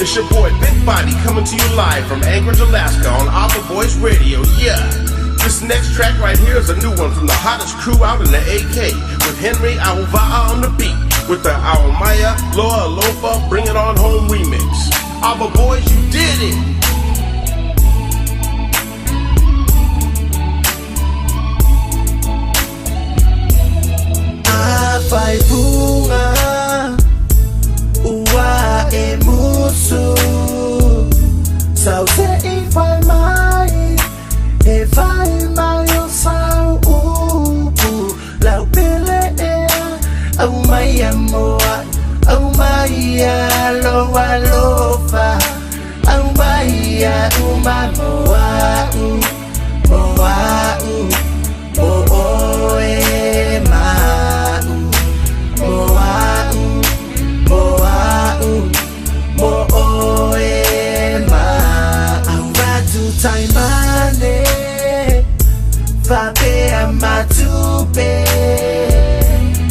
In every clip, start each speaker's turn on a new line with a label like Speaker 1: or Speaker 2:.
Speaker 1: It's your boy Big Body coming to you live from Anchorage, Alaska on Ava Boyz Radio. Yeah, this next track right here is a new one from the hottest crew out in the AK, with Henry Ava on the beat, with the Aumaia, alofa, Bring It On Home remix. Ava Boyz, you did it!
Speaker 2: Vai bunga ua e musu sau se I vai mai e vai mai o sau lau pele e Aumaia moa Aumaia loa lofa Aumaia uma moa moa moa e ma Taimane Vapea matupe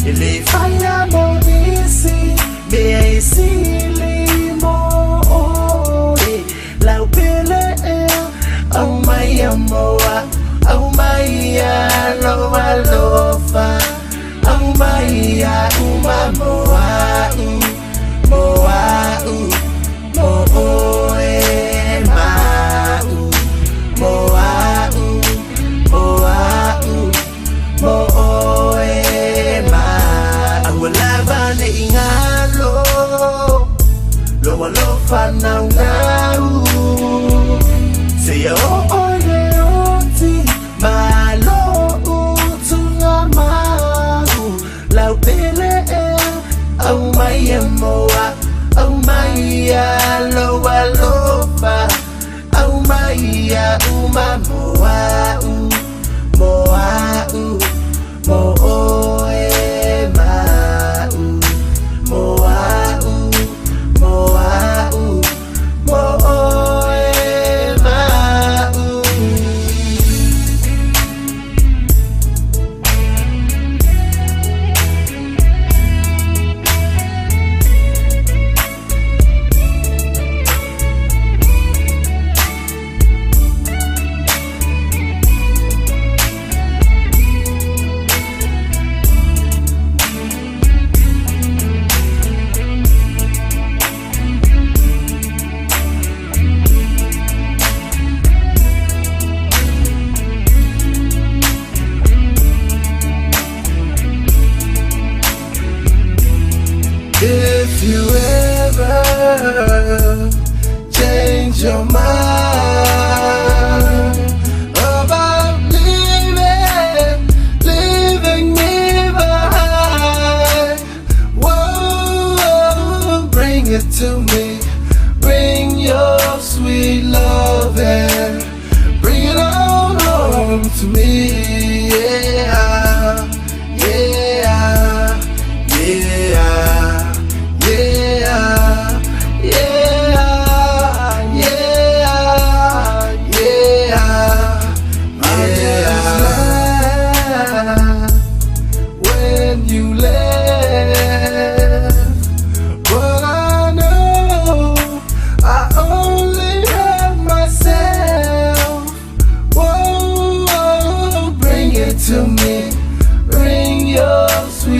Speaker 2: Ele falla monisi Mea isili mo Lau pele Aumaia moa Aumaia loa lofa Aumaia uma moa moa moa e ma Alofa now now say oh leoti malo utunga mau lau pele Aumaia moa Aumaia loa lofa Aumaia uma moa moa moa e ma moa If you ever change your mind about leaving me behind, whoa, bring it to me. Bring your sweet love and bring it on home to me. Yeah, yeah, yeah. When you left, but I know I only have myself. Whoa, bring it to me. Bring your sweet